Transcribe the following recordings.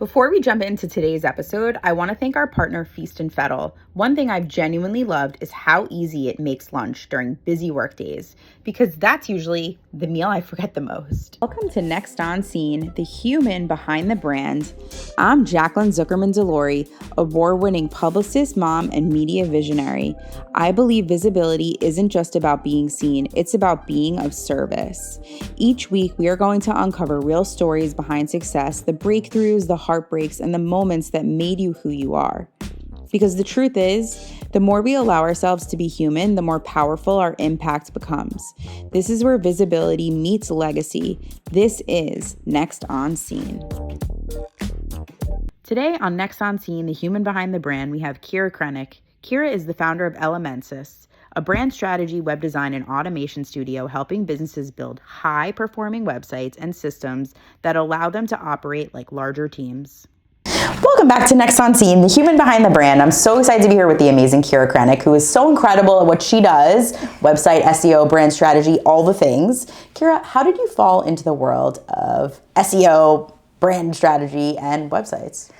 Before we jump into today's episode, I want to thank our partner Feast and Fettle. One thing I've genuinely loved is how easy it makes lunch during busy work days, because that's usually the meal I forget the most. Welcome to Next On Scene, the human behind the brand. I'm Jaclyn Zukerman Delory, award-winning publicist, mom, and media visionary. I believe visibility isn't just about being seen, it's about being of service. Each week, we are going to uncover real stories behind success, the breakthroughs, the heartbreaks, and the moments that made you who you are. Because the truth is, the more we allow ourselves to be human, the more powerful our impact becomes. This is where visibility meets legacy. This is Next On Scene. Today on Next On Scene, the human behind the brand, we have Keira Krenek. Keira is the founder of Elemensist, a brand strategy, web design, and automation studio helping businesses build high-performing websites and systems that allow them to operate like larger teams. Welcome back to Next On Scene, the human behind the brand. I'm so excited to be here with the amazing Keira Krenek, who is so incredible at what she does, website, SEO, brand strategy, all the things. Keira, how did you fall into the world of SEO, brand strategy, and websites?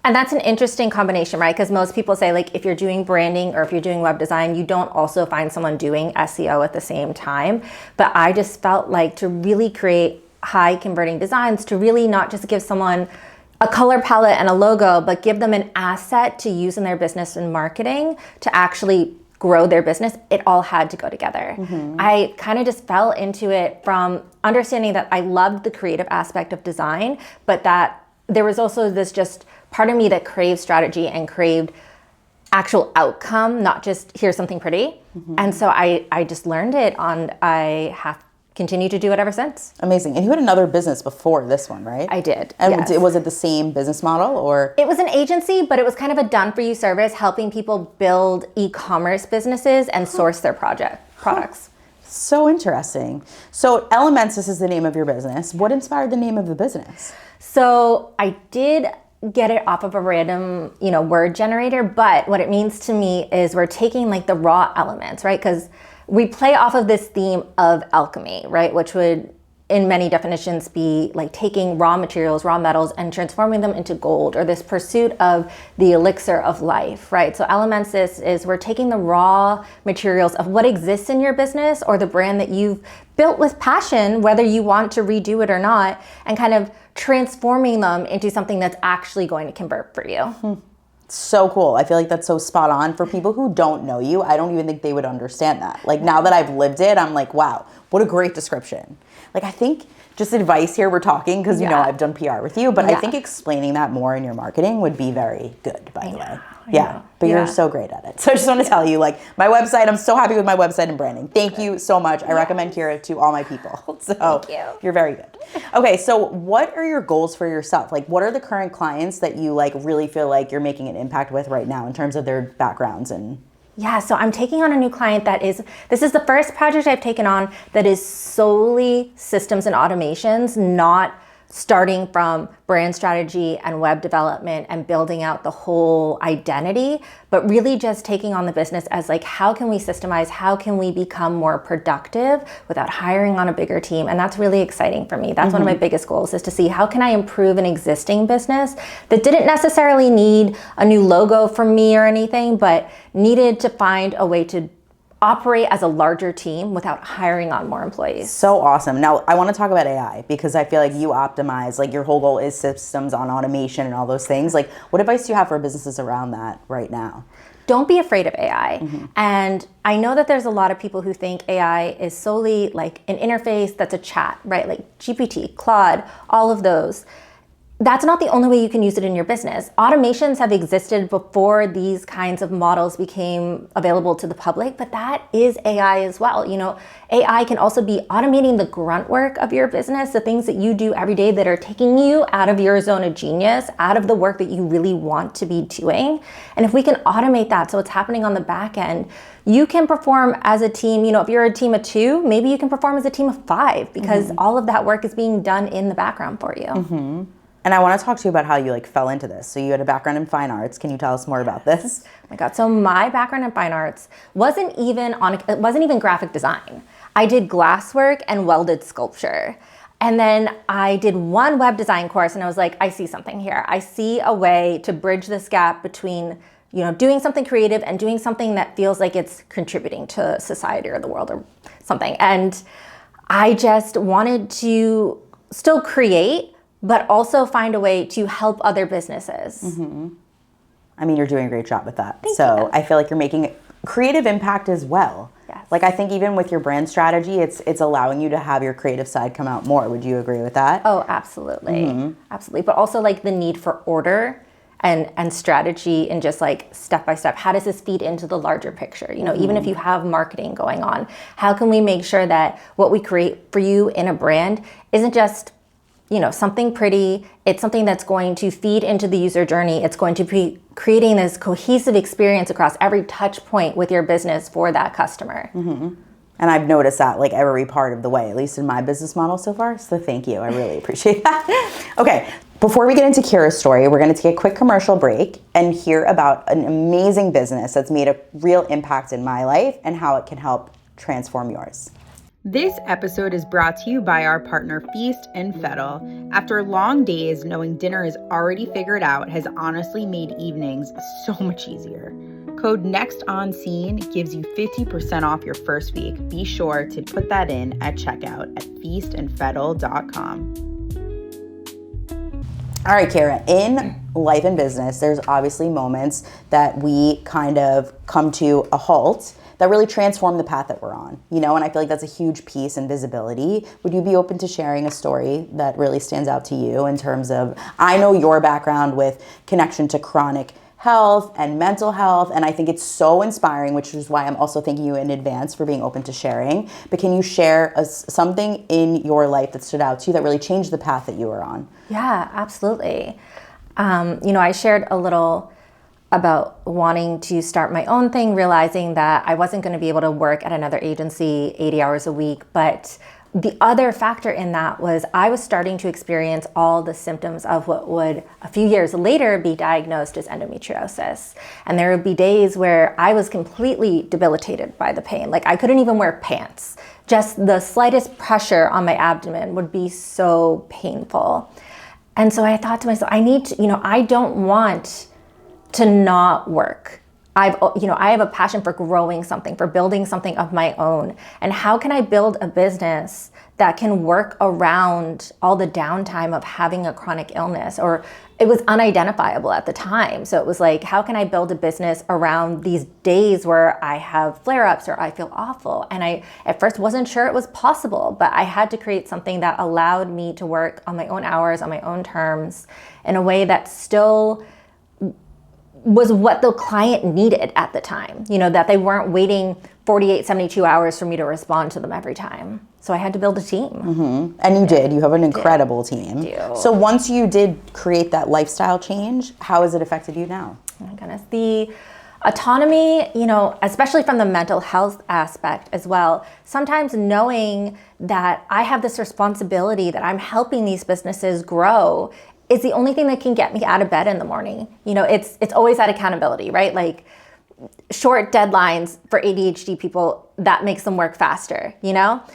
And that's an interesting combination, right? Because most people say, like, if you're doing branding or if you're doing web design, you don't also find someone doing SEO at the same time. But I just felt like to really create high converting designs, to really not just give someone a color palette and a logo, but give them an asset to use in their business and marketing to actually grow their business, it all had to go together. I kind of just fell into it from understanding that I loved the creative aspect of design, but that there was also this just part of me that craved strategy and craved actual outcome, not just here's something pretty. And so I just learned it, and I have continued to do it ever since. Amazing. And you had another business before this one, right? I did. And yes. Was it the same business model, or? It was an agency, but it was kind of a done-for-you service, helping people build e-commerce businesses and source their products. So interesting. So Elemensist is the name of your business. What inspired the name of the business? So I did get it off of a random, word generator, but what it means to me is we're taking like the raw elements, right? Because we play off of this theme of alchemy, right? Which would, in many definitions, be like taking raw materials, raw metals, and transforming them into gold, or this pursuit of the elixir of life, right? So Elemensist is we're taking the raw materials of what exists in your business or the brand that you've built with passion, whether you want to redo it or not, and kind of transforming them into something that's actually going to convert for you. So cool. I feel like that's so spot on. For people who don't know you, I don't even think they would understand that. Like, now that I've lived it, I'm like, wow, what a great description. Like, I think just advice here, we're talking because, I've done PR with you, but I think explaining that more in your marketing would be very good, by the way. Yeah, but you're so great at it. So I just want to tell you, like, my website, I'm so happy with my website and branding. Thank you so much. I recommend Keira to all my people. So thank you. You're very good. Okay, so what are your goals for yourself? Like, what are the current clients that you like really feel like you're making an impact with right now in terms of their backgrounds and? Yeah, so I'm taking on a new client this is the first project I've taken on that is solely systems and automations, not starting from brand strategy and web development and building out the whole identity, but really just taking on the business as like, how can we systemize, how can we become more productive without hiring on a bigger team? And that's really exciting for me. That's one of my biggest goals, is to see how can I improve an existing business that didn't necessarily need a new logo from me or anything, but needed to find a way to operate as a larger team without hiring on more employees. So awesome. Now, I want to talk about AI because I feel like you optimize, like your whole goal is systems on automation and all those things. Like, what advice do you have for businesses around that right now? Don't be afraid of AI. And I know that there's a lot of people who think AI is solely like an interface that's a chat, right? Like GPT, Claude, all of those. That's not the only way you can use it in your business. Automations have existed before these kinds of models became available to the public, but that is AI as well. AI can also be automating the grunt work of your business, the things that you do every day that are taking you out of your zone of genius, out of the work that you really want to be doing. And if we can automate that so it's happening on the back end, you can perform as a team. If you're a team of 2, maybe you can perform as a team of 5 because all of that work is being done in the background for you. And I want to talk to you about how you fell into this. So you had a background in fine arts. Can you tell us more about this? Oh my God. So my background in fine arts wasn't even graphic design. I did glasswork and welded sculpture. And then I did one web design course and I was like, I see something here. I see a way to bridge this gap between, doing something creative and doing something that feels like it's contributing to society or the world or something. And I just wanted to still create, but also find a way to help other businesses. Mm-hmm. I mean, you're doing a great job with that. Thank you. I feel like you're making creative impact as well. Yes. Like, I think even with your brand strategy, it's allowing you to have your creative side come out more. Would you agree with that? Oh, absolutely. Absolutely. But also like the need for order and strategy and just like step by step. How does this feed into the larger picture? Even if you have marketing going on, how can we make sure that what we create for you in a brand isn't just something pretty, it's something that's going to feed into the user journey. It's going to be creating this cohesive experience across every touch point with your business for that customer. Mm-hmm. And I've noticed that like every part of the way, at least in my business model so far. So thank you. I really appreciate that. Okay. Before we get into Keira's story, we're going to take a quick commercial break and hear about an amazing business that's made a real impact in my life and how it can help transform yours. This episode is brought to you by our partner Feast and Fettle. After long days, knowing dinner is already figured out has honestly made evenings so much easier. Code NEXTONSCENE gives you 50% off your first week. Be sure to put that in at checkout at feastandfettle.com. All right, Keira, in life and business, there's obviously moments that we kind of come to a halt that really transform the path that we're on, and I feel like that's a huge piece in visibility. Would you be open to sharing a story that really stands out to you in terms of, I know your background with connection to chronic health and mental health, and I think it's so inspiring, which is why I'm also thanking you in advance for being open to sharing. But can you share something in your life that stood out to you that really changed the path that you were on? Yeah, absolutely. I shared a little about wanting to start my own thing, realizing that I wasn't going to be able to work at another agency 80 hours a week. But the other factor in that was I was starting to experience all the symptoms of what would a few years later be diagnosed as endometriosis. And there would be days where I was completely debilitated by the pain. Like I couldn't even wear pants. Just the slightest pressure on my abdomen would be so painful. And so I thought to myself, I don't want to not work. I have a passion for growing something, for building something of my own. And how can I build a business that can work around all the downtime of having a chronic illness? Or it was unidentifiable at the time. So it was like, how can I build a business around these days where I have flare-ups or I feel awful? And I at first wasn't sure it was possible, but I had to create something that allowed me to work on my own hours, on my own terms, in a way that still was what the client needed at the time, that they weren't waiting 48, 72 hours for me to respond to them every time. So I had to build a team. Mm-hmm. And you did. You have an incredible team. Thank you. So once you did create that lifestyle change, how has it affected you now? Oh my goodness. The autonomy, especially from the mental health aspect as well, sometimes knowing that I have this responsibility that I'm helping these businesses grow is the only thing that can get me out of bed in the morning. It's always that accountability, right? Like short deadlines for ADHD people, that makes them work faster,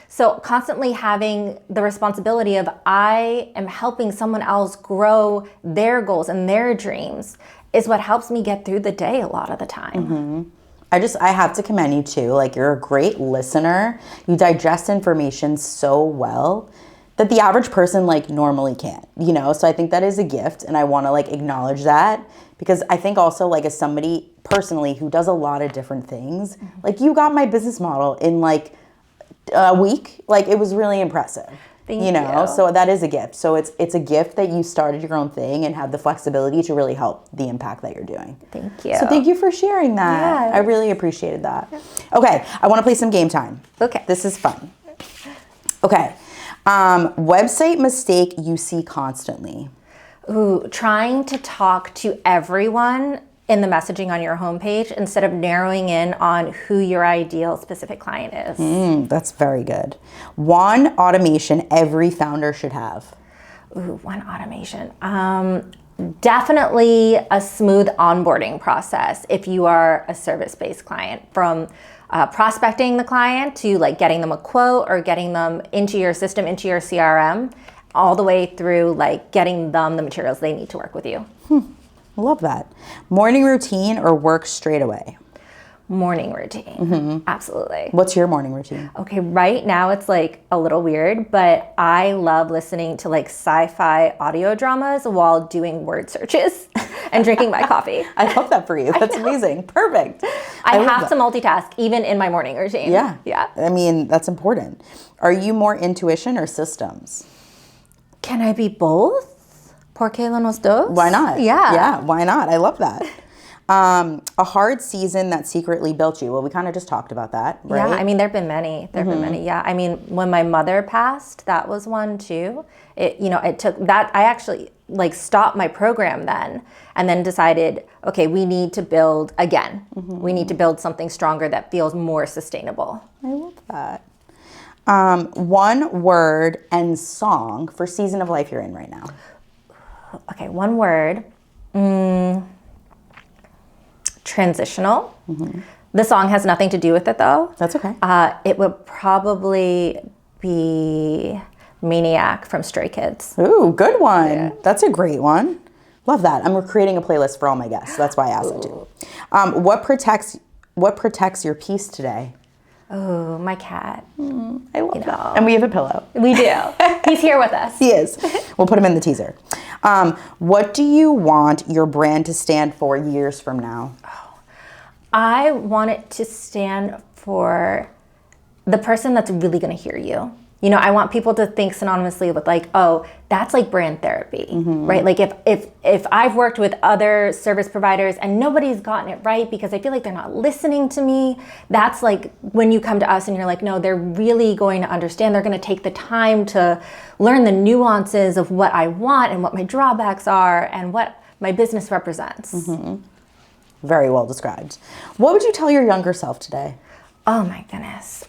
So constantly having the responsibility of I am helping someone else grow their goals and their dreams is what helps me get through the day a lot of the time. Mm-hmm. I have to commend you too. Like you're a great listener. You digest information so well that the average person like normally can't, So I think that is a gift and I want to like acknowledge that because I think also like as somebody personally who does a lot of different things, like you got my business model in like a week. Like it was really impressive. Thank you. So that is a gift. So it's a gift that you started your own thing and have the flexibility to really help the impact that you're doing. Thank you. So thank you for sharing that. Yeah. I really appreciated that. Okay, I want to play some game time. Okay. This is fun. Okay. Website mistake you see constantly. Ooh, trying to talk to everyone in the messaging on your homepage instead of narrowing in on who your ideal specific client is. That's very good. One automation every founder should have. Ooh, one automation. Definitely a smooth onboarding process if you are a service-based client, from prospecting the client to like getting them a quote or getting them into your system, into your CRM, all the way through like getting them the materials they need to work with you. Love that. Morning routine or work straight away? Morning routine. Absolutely. What's your morning routine? Okay, right now it's like a little weird, but I love listening to like sci-fi audio dramas while doing word searches and drinking my coffee. I love that for you. That's amazing. Perfect. I have to multitask even in my morning routine. Yeah. Yeah. I mean, that's important. Are you more intuition or systems? Can I be both? ¿Por qué los dos? Why not? Yeah. Yeah, why not? I love that. A hard season that secretly built you. Well, we kind of just talked about that, right? Yeah, I mean, there've been many. Yeah, I mean, when my mother passed, that was one too. It took that. I actually like stopped my program then, and then decided, okay, we need to build again. We need to build something stronger that feels more sustainable. I love that. One word and song for season of life you're in right now. Okay, one word. Transitional. The song has nothing to do with it though. That's okay. It would probably be Maniac from Stray Kids. Ooh, good one. Yeah. That's a great one. Love that. I'm creating a playlist for all my guests. That's why I asked them to. What protects your peace today? Oh, my cat. I love that. And we have a pillow. We do. He's here with us. He is. We'll put him in the teaser. What do you want your brand to stand for years from now? I want it to stand for the person that's really going to hear you. I want people to think synonymously with like, oh, that's like brand therapy, right? Like if I've worked with other service providers and nobody's gotten it right because I feel like they're not listening to me, that's like when you come to us and you're like, no, they're really going to understand. They're going to take the time to learn the nuances of what I want and what my drawbacks are and what my business represents. Very well described. What would you tell your younger self today? Oh my goodness.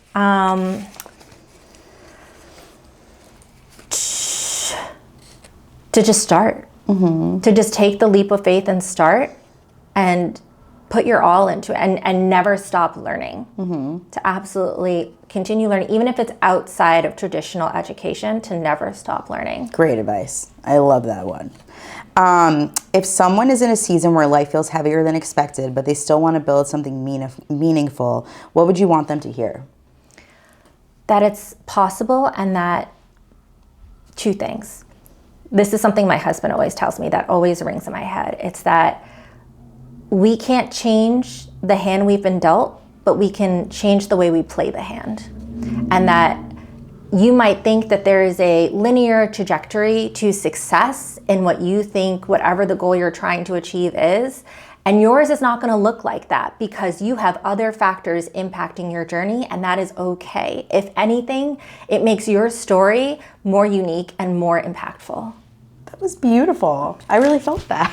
To just start, to just take the leap of faith and start and put your all into it and never stop learning, to absolutely continue learning, even if it's outside of traditional education, to never stop learning. Great advice. I love that one. If someone is in a season where life feels heavier than expected, but they still want to build something meaningful, what would you want them to hear? That it's possible and that two things. This is something my husband always tells me that always rings in my head. It's that we can't change the hand we've been dealt, but we can change the way we play the hand. And that you might think that there is a linear trajectory to success in what you think, whatever the goal you're trying to achieve is. And yours is not going to look like that because you have other factors impacting your journey, and that is okay. If anything, it makes your story more unique and more impactful. That was beautiful. I really felt that.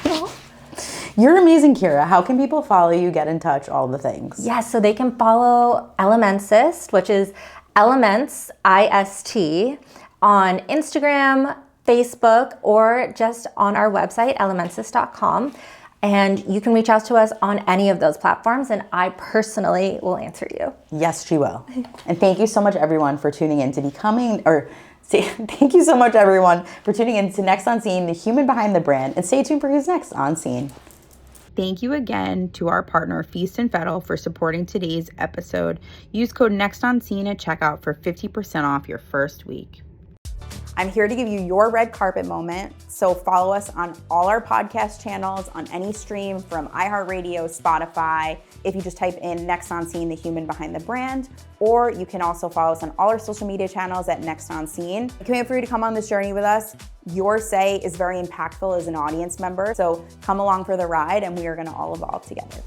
You're amazing, Keira. How can people follow you, get in touch, all the things? Yes, so they can follow Elemensist, which is Elements, IST, on Instagram, Facebook, or just on our website, elemensist.com. And you can reach out to us on any of those platforms, and I personally will answer you. Yes, she will. And thank you so much, everyone, for tuning in to thank you so much, everyone, for tuning in to Next on Scene, the human behind the brand, and stay tuned for who's next on Scene. Thank you again to our partner, Feast and Fettle, for supporting today's episode. Use code NEXTONSCENE at checkout for 50% off your first week. I'm here to give you your red carpet moment, so follow us on all our podcast channels, on any stream from iHeartRadio, Spotify, if you just type in Next on Scene, the human behind the brand, or you can also follow us on all our social media channels at Next on Scene. I can't wait for you to come on this journey with us. Your say is very impactful as an audience member, so come along for the ride and we are gonna all evolve together.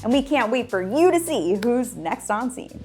And we can't wait for you to see who's next on Scene.